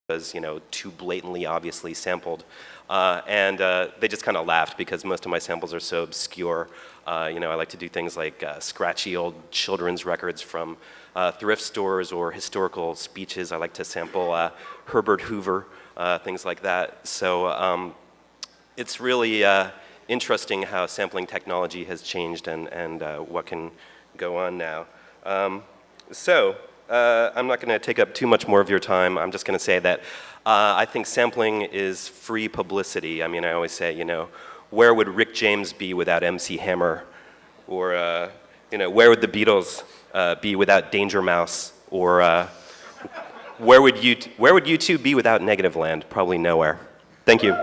was, too blatantly, obviously sampled. And they just kind of laughed because most of my samples are so obscure. I like to do things like scratchy old children's records from thrift stores or historical speeches. I like to sample Herbert Hoover, things like that. So it's really interesting how sampling technology has changed and what can go on now. I'm not going to take up too much more of your time. I'm just going to say that I think sampling is free publicity. I mean, I always say, where would Rick James be without MC Hammer? Or, where would the Beatles be without Danger Mouse? Or where would you two be without Negative Land? Probably nowhere. Thank you.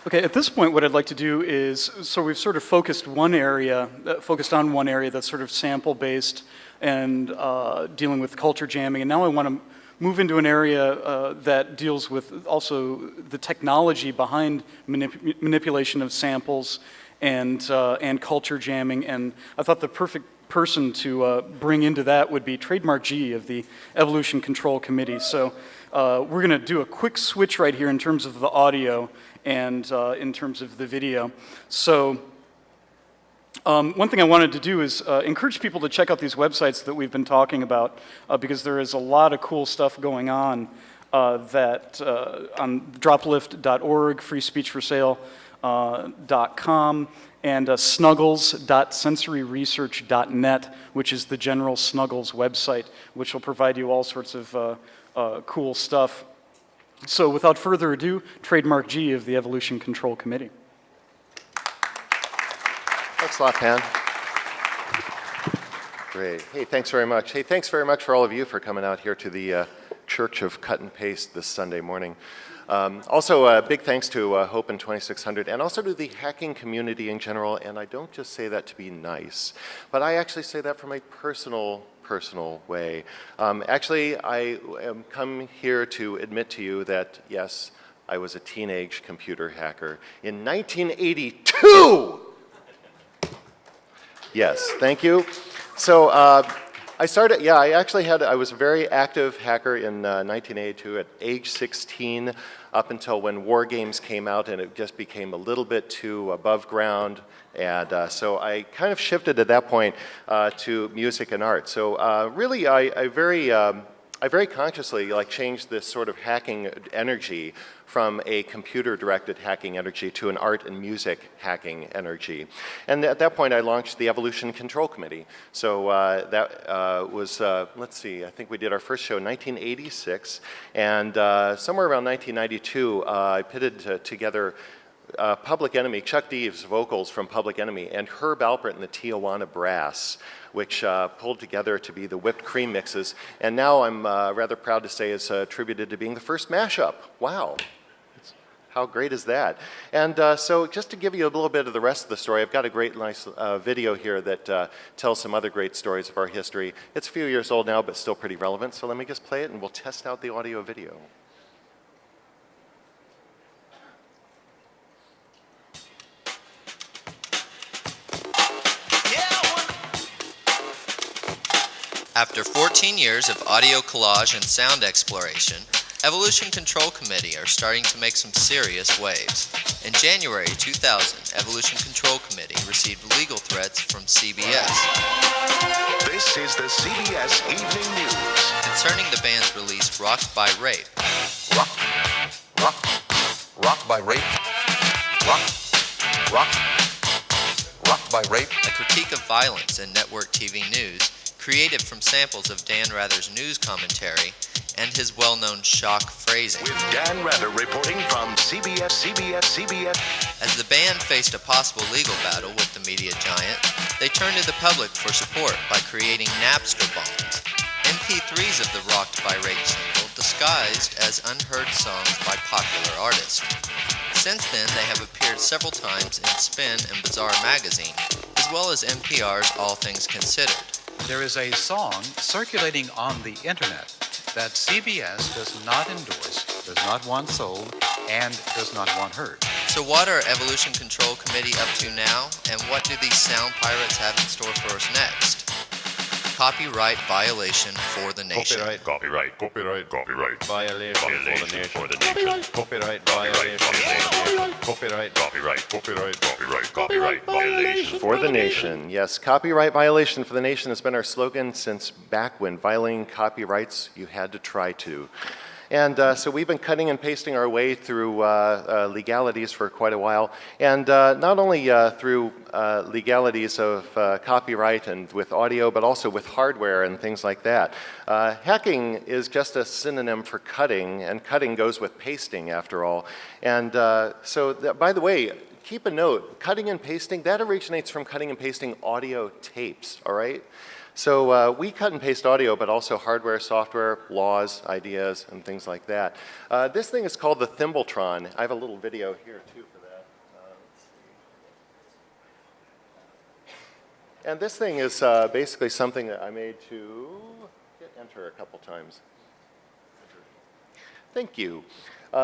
Okay, at this point, what I'd like to do is, so we've sort of focused on one area that's sort of sample-based and dealing with culture jamming, and now I want to move into an area that deals with also the technology behind manipulation of samples and culture jamming, and I thought the perfect person to bring into that would be Trademark G of the Evolution Control Committee. So we're going to do a quick switch right here in terms of the audio and in terms of the video. So one thing I wanted to do is encourage people to check out these websites that we've been talking about because there is a lot of cool stuff going on that on droplift.org, freespeechforsale.com, and snuggles.sensoryresearch.net, which is the general Snuggles website, which will provide you all sorts of cool stuff. So without further ado, Trademark G of the Evolution Control Committee. Thanks a lot, Pan. Great. Hey, thanks very much. Hey, thanks very much for all of you for coming out here to the Church of Cut and Paste this Sunday morning. Also, big thanks to Hope and 2600 and also to the hacking community in general, and I don't just say that to be nice, but I actually say that from a personal way. Actually, I am come here to admit to you that, yes, I was a teenage computer hacker in 1982! Yes, thank you. So I was a very active hacker in 1982 at age 16 up until when War Games came out and it just became a little bit too above ground. And so I kind of shifted at that point to music and art. So really, I very consciously changed this sort of hacking energy from a computer-directed hacking energy to an art and music hacking energy. And at that point, I launched the Evolution Control Committee. So that was, let's see, I think we did our first show in 1986. And somewhere around 1992, I pitted together Public Enemy, Chuck Deeves' vocals from Public Enemy, and Herb Alpert and the Tijuana Brass, which pulled together to be the Whipped Cream mixes. And now I'm rather proud to say it's attributed to being the first mashup. Wow. How great is that? And so just to give you a little bit of the rest of the story, I've got a great nice video here that tells some other great stories of our history. It's a few years old now, but still pretty relevant. So let me just play it and we'll test out the audio video. After 14 years of audio collage and sound exploration, Evolution Control Committee are starting to make some serious waves. In January 2000, Evolution Control Committee received legal threats from CBS. This is the CBS Evening News. Concerning the band's release Rocked by Rape. Rocked by Rape. Rocked by Rape. A critique of violence in network TV news, created from samples of Dan Rather's news commentary and his well-known shock phrasing. With Dan Rather reporting from CBS. As the band faced a possible legal battle with the media giant, they turned to the public for support by creating Napster bombs, MP3s of the Rocked by Rape single disguised as unheard songs by popular artists. Since then, they have appeared several times in Spin and Bizarre magazine, as well as NPR's All Things Considered. There is a song circulating on the internet that CBS does not endorse, does not want sold, and does not want heard. So what are Evolution Control Committee up to now, and what do these sound pirates have in store for us next? copyright violation for the nation. Copyright Violation for the nation. Copyright violation For the nation. Yes, copyright violation for the nation has been our slogan since back when violating copyrights you had to try to. And so we've been cutting and pasting our way through legalities for quite a while, and not only through legalities of copyright and with audio, but also with hardware and things like that. Hacking is just a synonym for cutting, and cutting goes with pasting after all. And by the way, keep a note, cutting and pasting, that originates from cutting and pasting audio tapes, all right? So we cut and paste audio, but also hardware, software, laws, ideas, and things like that. This thing is called the Thimbletron. I have a little video here, too, for that. Let's see. And this thing is basically something that I made to hit enter a couple times. Thank you.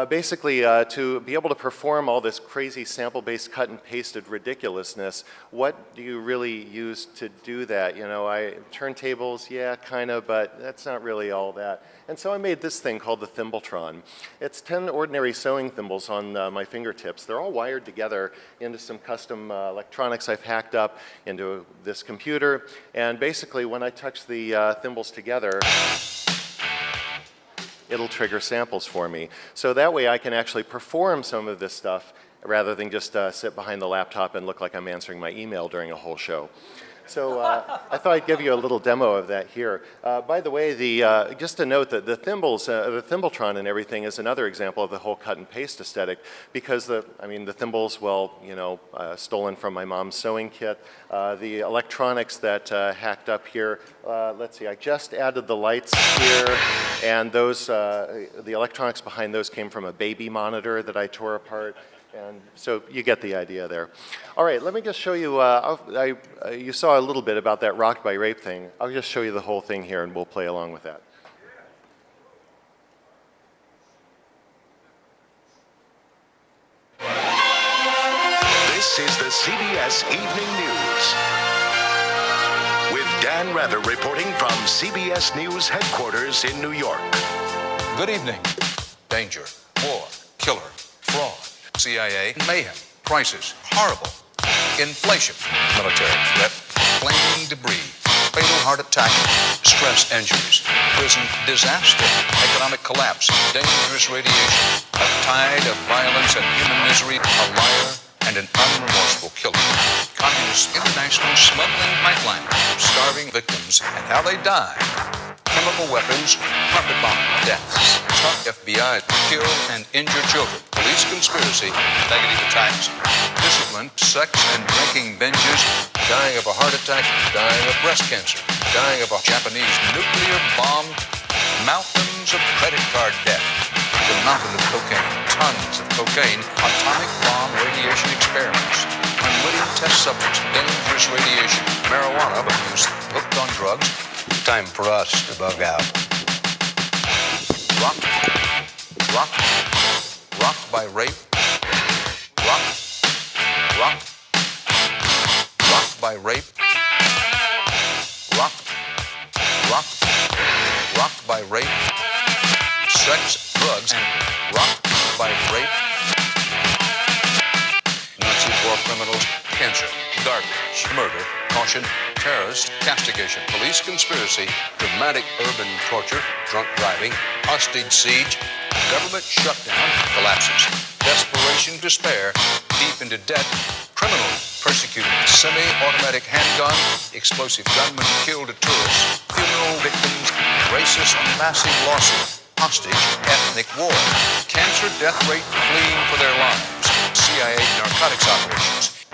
Basically, to be able to perform all this crazy sample-based cut and pasted ridiculousness, what do you really use to do that? You know, turntables, yeah, kind of, but that's not really all that. And so I made this thing called the Thimbletron. It's 10 ordinary sewing thimbles on my fingertips. They're all wired together into some custom electronics I've hacked up into this computer. And basically, when I touch the thimbles together, it'll trigger samples for me. So that way I can actually perform some of this stuff rather than just sit behind the laptop and look like I'm answering my email during a whole show. So I thought I'd give you a little demo of that here. By the way, just to note that the thimbles, the Thimbletron and everything is another example of the whole cut and paste aesthetic because the thimbles, well, you know, stolen from my mom's sewing kit. The electronics that hacked up here, let's see, I just added the lights here, and those, the electronics behind those came from a baby monitor that I tore apart. And so you get the idea there. All right, let me just show you, you saw a little bit about that rocked by rape thing. I'll just show you the whole thing here and we'll play along with that. This is the CBS Evening News. With Dan Rather reporting from CBS News headquarters in New York. Good evening. Danger, war, killer, fraud, CIA, mayhem, crisis, horrible, inflation, military threat, flaming debris, fatal heart attack, stress injuries, prison disaster, economic collapse, dangerous radiation, a tide of violence and human misery, a liar, and an unremorseful killer. Communist international smuggling pipeline, starving victims, and how they die. Chemical weapons, carpet bomb deaths, tough FBI kill and injure children, police conspiracy, negative attacks, discipline, sex and drinking binges, dying of a heart attack, dying of breast cancer, dying of a Japanese nuclear bomb, mountains of credit card debt, the mountain of cocaine, tons of cocaine, atomic bomb radiation experiments, unwitting test subjects, dangerous radiation, marijuana abuse, hooked on drugs. Time for us to bug out. Rocked by rape. Rocked by rape. Rocked by rape. Sex, drugs, and rocked by rape. Nazi war criminals, cancer, garbage, murder, caution, terrorist, castigation, police conspiracy, dramatic urban torture, drunk driving, hostage siege, government shutdown, collapses, desperation, despair, deep into debt, criminal, persecuted, semi-automatic handgun, explosive gunman killed a tourist, funeral victims, racist, massive lawsuit, hostage, ethnic war, cancer death rate fleeing for their lives, CIA narcotics operations,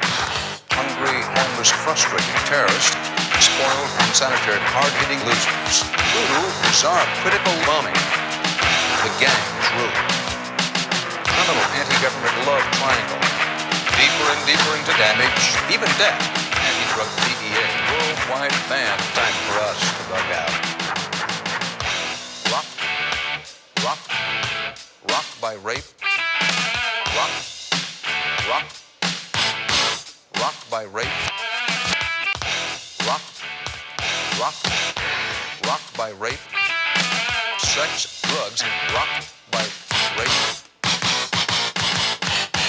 hungry, homeless, frustrated terrorists, spoiled, unsanitary, hard-hitting losers. Voodoo, bizarre, critical bombing. The gangs rule. Criminal anti-government love triangle. Deeper and deeper into damage, even death. Anti-drug DEA, worldwide ban. Time for us to bug out. Rocked by rape. Rocked by rape. Rocked rocked by rape, sex, drugs, rocked by rape.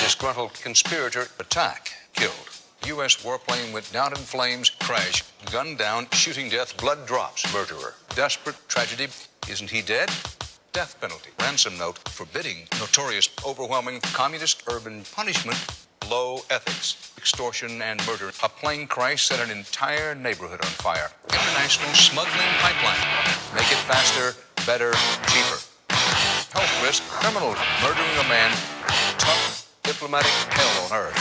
Disgruntled conspirator attack, killed. U.S. warplane went down in flames, crash, gunned down, shooting death, blood drops, murderer. Desperate tragedy. Isn't he dead? Death penalty. Ransom note forbidding notorious, overwhelming communist urban punishment, low ethics, extortion and murder. A plane crash set an entire neighborhood on fire. International smuggling pipeline. Make it faster, better, cheaper. Health risk, criminal, murdering a man, tough diplomatic hell on earth.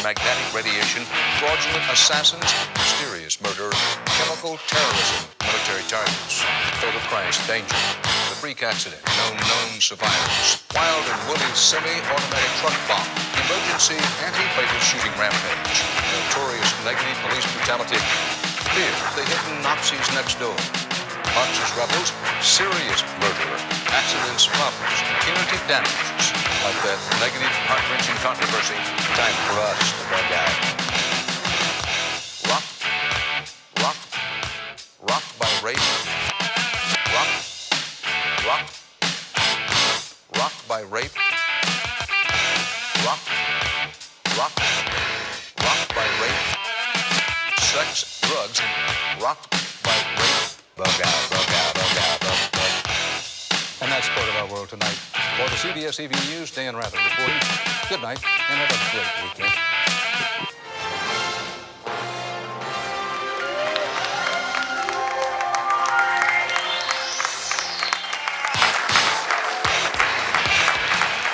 Magnetic radiation, fraudulent assassins, mysterious murder, chemical terrorism, military targets, total crash, danger, the freak accident, known survivors, wild and woolly semi-automatic truck bomb, emergency anti-fatal shooting rampage, notorious negative police brutality, fear, the hidden Nazis next door, Marxist rebels, serious murderer, accidents, problems, punitive damages, like that negative, heart-wrenching controversy. Time for us to bug out. Rocked by rape. Rocked by rape. Rocked by rape. Sex, drugs, rocked by rape. Bug out. And that's part of our world tonight. For the CBS Evening News, Dan Rather reporting. Good night, and have a great weekend.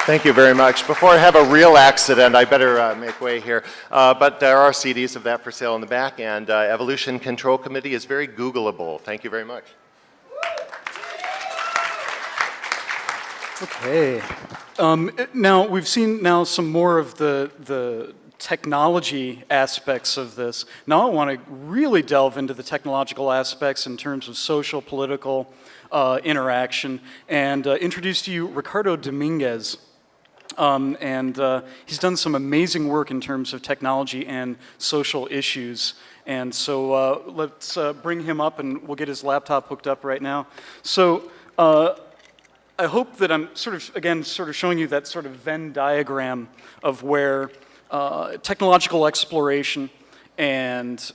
Thank you very much. Before I have a real accident, I better make way here. But there are CDs of that for sale in the back, and Evolution Control Committee is very Googleable. Thank you very much. Okay. Now, we've seen now some more of the technology aspects of this. Now I want to really delve into the technological aspects in terms of social, political interaction, and introduce to you Ricardo Dominguez. He's done some amazing work in terms of technology and social issues. And so let's bring him up, and we'll get his laptop hooked up right now. So I hope that I'm sort of showing you that sort of Venn diagram of where technological exploration and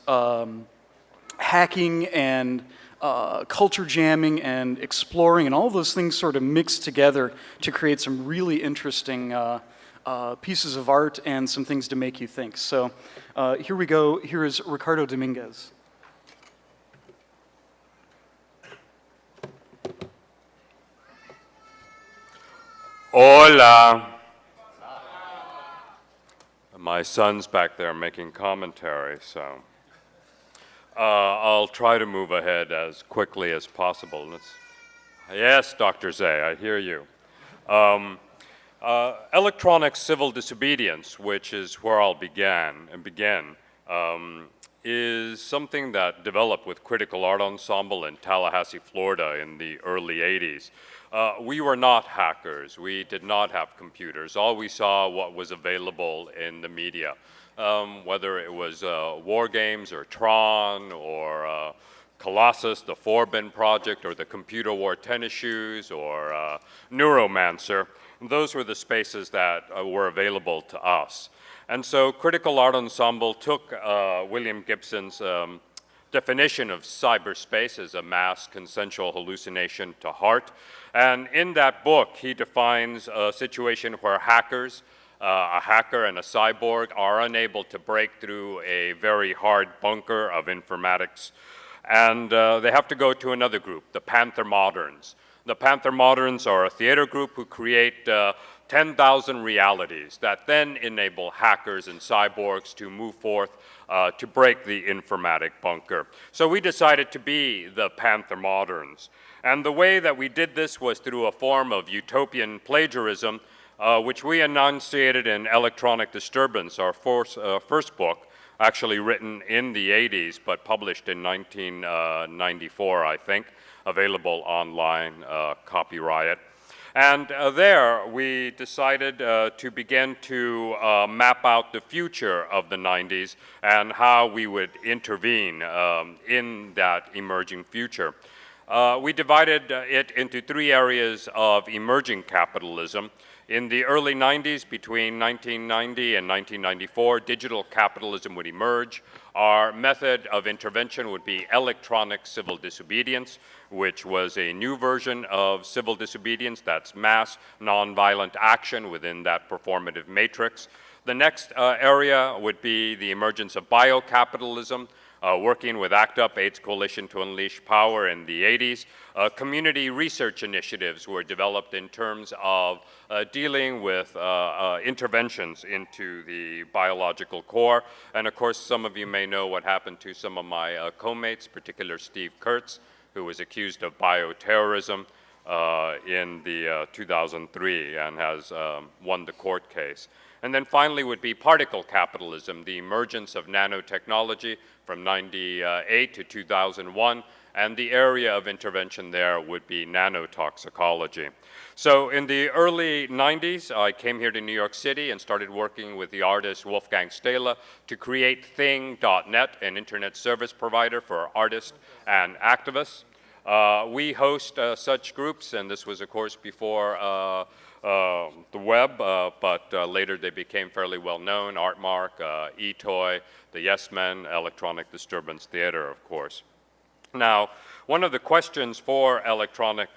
hacking and culture jamming and exploring and all those things sort of mix together to create some really interesting pieces of art and some things to make you think. So here we go. Here is Ricardo Dominguez. Hola. My son's back there making commentary, so I'll try to move ahead as quickly as possible. Yes, Dr. Zay, I hear you. Electronic civil disobedience, which is where I'll begin, is something that developed with Critical Art Ensemble in Tallahassee, Florida in the early 80s. We were not hackers. We did not have computers. All we saw what was available in the media, whether it was War Games or Tron or Colossus, the Forbin Project, or the Computer War Tennis Shoes or Neuromancer. Those were the spaces that were available to us. And so Critical Art Ensemble took William Gibson's definition of cyberspace as a mass consensual hallucination to heart. And in that book, he defines a situation where hackers, a hacker and a cyborg, are unable to break through a very hard bunker of informatics. And they have to go to another group, the Panther Moderns. The Panther Moderns are a theater group who create 10,000 realities that then enable hackers and cyborgs to move forth to break the informatic bunker. So we decided to be the Panther Moderns. And the way that we did this was through a form of utopian plagiarism, which we enunciated in Electronic Disturbance, our first book, actually written in the 80s, but published in 1994, I think, available online, copyright. And there we decided to begin to map out the future of the 90s and how we would intervene in that emerging future. We divided it into three areas of emerging capitalism. In the early 90s, between 1990 and 1994, digital capitalism would emerge. Our method of intervention would be electronic civil disobedience, which was a new version of civil disobedience. That's mass nonviolent action within that performative matrix. The next area would be the emergence of biocapitalism, working with ACT UP, AIDS Coalition to Unleash Power in the 80s. Community research initiatives were developed in terms of dealing with interventions into the biological core. And of course, some of you may know what happened to some of my co-mates, particularly Steev Kurtz, who was accused of bioterrorism in the 2003 and has won the court case. And then finally would be particle capitalism, the emergence of nanotechnology from 98 to 2001, and the area of intervention there would be nanotoxicology. So in the early 90s, I came here to New York City and started working with the artist Wolfgang Stahler to create Thing.net, an internet service provider for artists and activists. We host such groups, and this was, of course, before the web, but later they became fairly well known. Artmark, eToy, the Yes Men, Electronic Disturbance Theater, of course. Now, one of the questions for electronic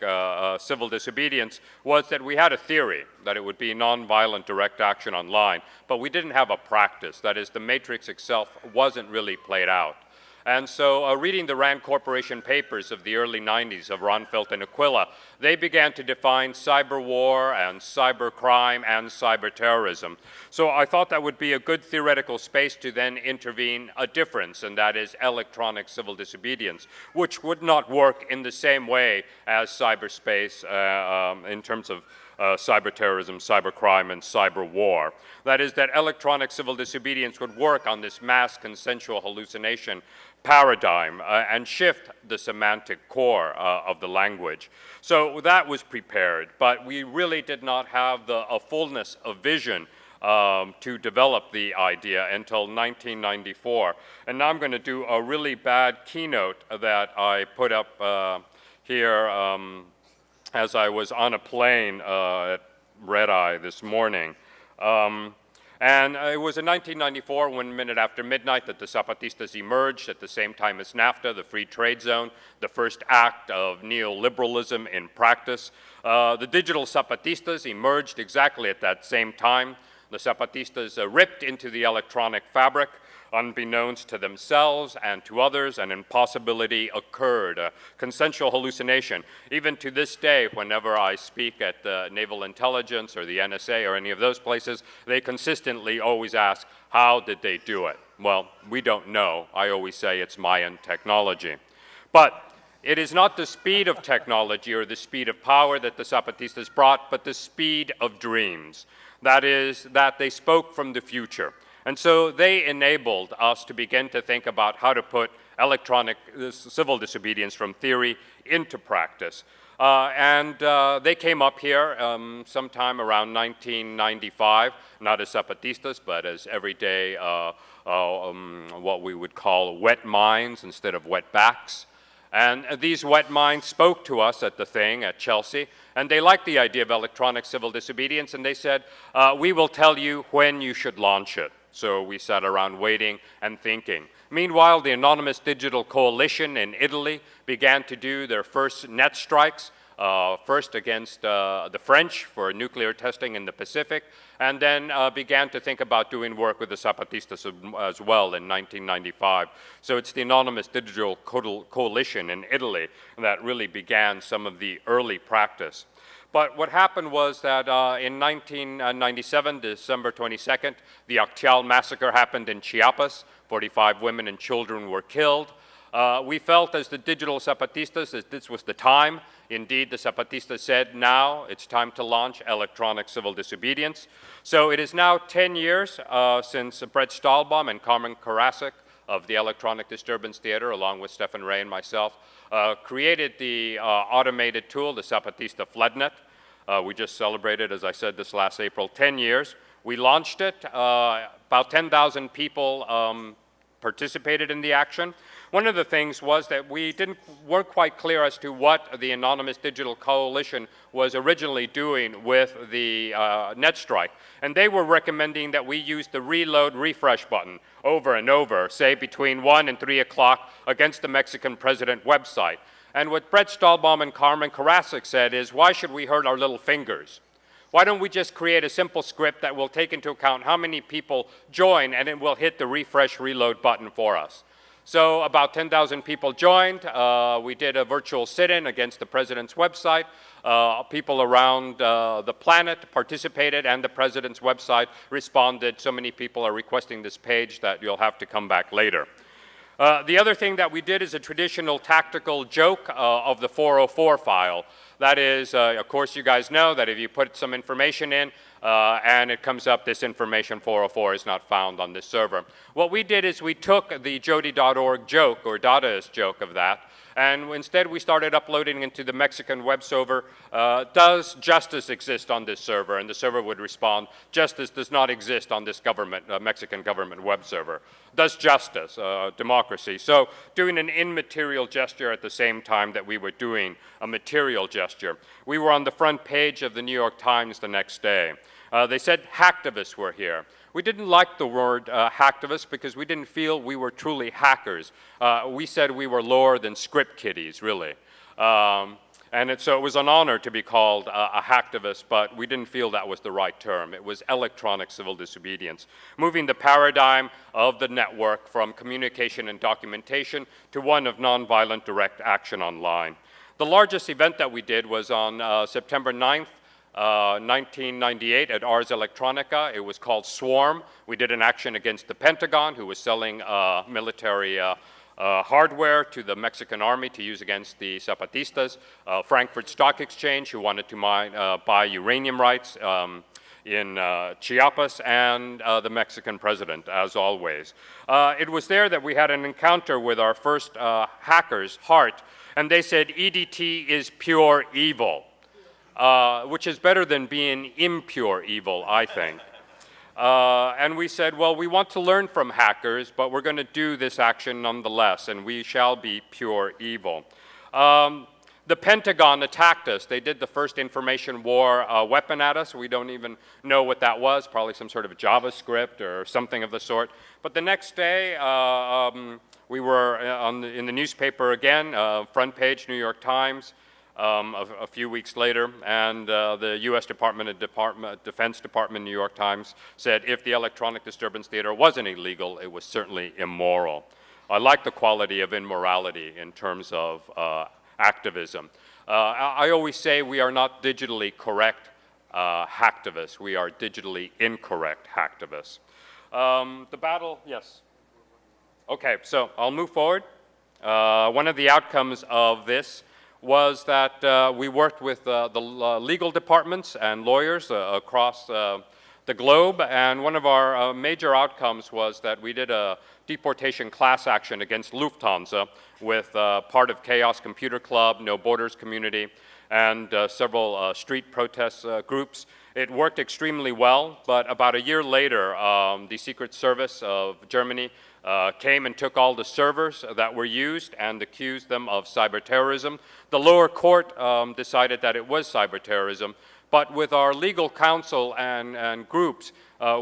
civil disobedience was that we had a theory that it would be nonviolent direct action online, but we didn't have a practice. That is, the matrix itself wasn't really played out. And so reading the RAND Corporation papers of the early 90s of Ronfeld and Aquila, they began to define cyber war and cyber crime and cyber terrorism. So I thought that would be a good theoretical space to then intervene a difference, and that is electronic civil disobedience, which would not work in the same way as cyberspace in terms of cyber terrorism, cyber crime, and cyber war. That is, that electronic civil disobedience would work on this mass consensual hallucination paradigm and shift the semantic core of the language. So that was prepared, but we really did not have a fullness of vision to develop the idea until 1994. And now I'm going to do a really bad keynote that I put up here as I was on a plane at Red Eye this morning. And it was in 1994, 1 minute after midnight, that the Zapatistas emerged at the same time as NAFTA, the free trade zone, the first act of neoliberalism in practice. The digital Zapatistas emerged exactly at that same time. The Zapatistas ripped into the electronic fabric. Unbeknownst to themselves and to others, an impossibility occurred, a consensual hallucination. Even to this day, whenever I speak at the Naval Intelligence or the NSA or any of those places, they consistently always ask, how did they do it? Well, we don't know. I always say it's Mayan technology. But it is not the speed of technology or the speed of power that the Zapatistas brought, but the speed of dreams. That is, that they spoke from the future. And so they enabled us to begin to think about how to put electronic civil disobedience from theory into practice. They came up here sometime around 1995, not as Zapatistas, but as everyday, what we would call wet minds instead of wet backs. And these wet minds spoke to us at the Thing at Chelsea, and they liked the idea of electronic civil disobedience, and they said, we will tell you when you should launch it. So we sat around waiting and thinking. Meanwhile, the Anonymous Digital Coalition in Italy began to do their first net strikes, first against the French for nuclear testing in the Pacific, and then began to think about doing work with the Zapatistas as well in 1995. So it's the Anonymous Digital Coalition in Italy that really began some of the early practice. But what happened was that in 1997, December 22nd, the Actial massacre happened in Chiapas. 45 women and children were killed. We felt as the digital Zapatistas that this was the time. Indeed, the Zapatistas said, now it's time to launch electronic civil disobedience. So it is now 10 years since Brett Stahlbaum and Carmen Karasik of the Electronic Disturbance Theater, along with Stefan Ray and myself, created the automated tool, the Zapatista FLEDNet. We just celebrated, as I said, this last April, 10 years. We launched it. About 10,000 people participated in the action. One of the things was that we weren't quite clear as to what the Anonymous Digital Coalition was originally doing with the NetStrike. And they were recommending that we use the reload refresh button over and over, say between 1 and 3 o'clock against the Mexican president website. And what Brett Stahlbaum and Carmen Karasik said is, why should we hurt our little fingers? Why don't we just create a simple script that will take into account how many people join, and it will hit the refresh reload button for us. So about 10,000 people joined. We did a virtual sit-in against the president's website. People around the planet participated, and the president's website responded. So many people are requesting this page that you'll have to come back later. The other thing that we did is a traditional tactical joke of the 404 file. That is, of course, you guys know that if you put some information in and it comes up, this information 404 is not found on this server. What we did is we took the Jodi.org joke, or Dadaist joke of that, and instead we started uploading into the Mexican web server, does justice exist on this server? And the server would respond, justice does not exist on this Mexican government web server. Does justice, democracy. So doing an immaterial gesture at the same time that we were doing a material gesture. We were on the front page of the New York Times the next day. They said hacktivists were here. We didn't like the word hacktivists because we didn't feel we were truly hackers. We said we were lower than script kiddies, really. So it was an honor to be called a hacktivist, but we didn't feel that was the right term. It was electronic civil disobedience, moving the paradigm of the network from communication and documentation to one of nonviolent direct action online. The largest event that we did was on September 9th, 1998 at Ars Electronica. It was called Swarm. We did an action against the Pentagon, who was selling military hardware to the Mexican army to use against the Zapatistas, Frankfurt Stock Exchange, who wanted to buy uranium rights in Chiapas, and the Mexican president, as always. It was there that we had an encounter with our first hackers, Hart, and they said EDT is pure evil, which is better than being impure evil, I think. And we said, well, we want to learn from hackers, but we're going to do this action nonetheless, and we shall be pure evil. The Pentagon attacked us. They did the first information war weapon at us. We don't even know what that was, probably some sort of JavaScript or something of the sort. But the next day, we were in the newspaper again, front page, New York Times. A few weeks later, and the U.S. Defense Department, New York Times, said if the electronic disturbance theater wasn't illegal, it was certainly immoral. I like the quality of immorality in terms of activism. I always say we are not digitally correct hacktivists. We are digitally incorrect hacktivists. The battle, yes. Okay, so I'll move forward. One of the outcomes of this was that we worked with the legal departments and lawyers across the globe, and one of our major outcomes was that we did a deportation class action against Lufthansa with part of Chaos Computer Club, No Borders Community, and several street protest groups. It worked extremely well, but about a year later, the Secret Service of Germany came and took all the servers that were used and accused them of cyber terrorism. The lower court decided that it was cyber terrorism, but with our legal counsel and groups,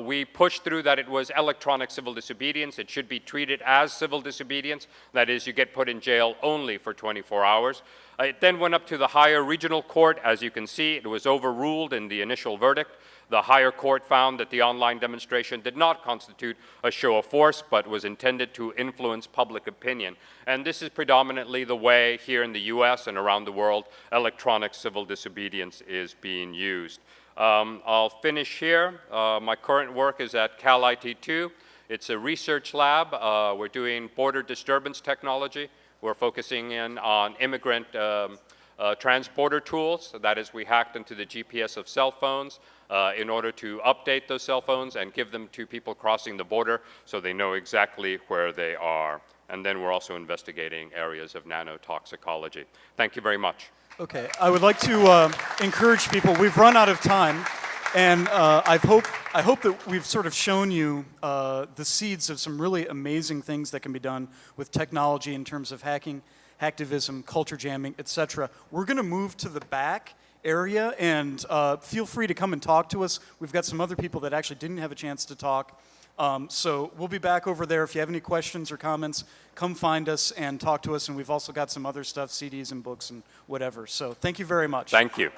we pushed through that it was electronic civil disobedience. It should be treated as civil disobedience. That is, you get put in jail only for 24 hours. It then went up to the higher regional court. As you can see, it was overruled in the initial verdict. The higher court found that the online demonstration did not constitute a show of force, but was intended to influence public opinion. And this is predominantly the way here in the US and around the world electronic civil disobedience is being used. I'll finish here. My current work is at Cal IT2. It's a research lab. We're doing border disturbance technology. We're focusing in on immigrant transporter tools. That is, we hacked into the GPS of cell phones in order to update those cell phones and give them to people crossing the border so they know exactly where they are. And then we're also investigating areas of nanotoxicology. Thank you very much. Okay, I would like to encourage people. We've run out of time, and I hope I hope that we've sort of shown you the seeds of some really amazing things that can be done with technology in terms of hacking, hacktivism, culture jamming, etc. We're going to move to the back area, and feel free to come and talk to us. We've got some other people that actually didn't have a chance to talk. So we'll be back over there. If you have any questions or comments, come find us and talk to us. And we've also got some other stuff, CDs and books and whatever. So thank you very much. Thank you.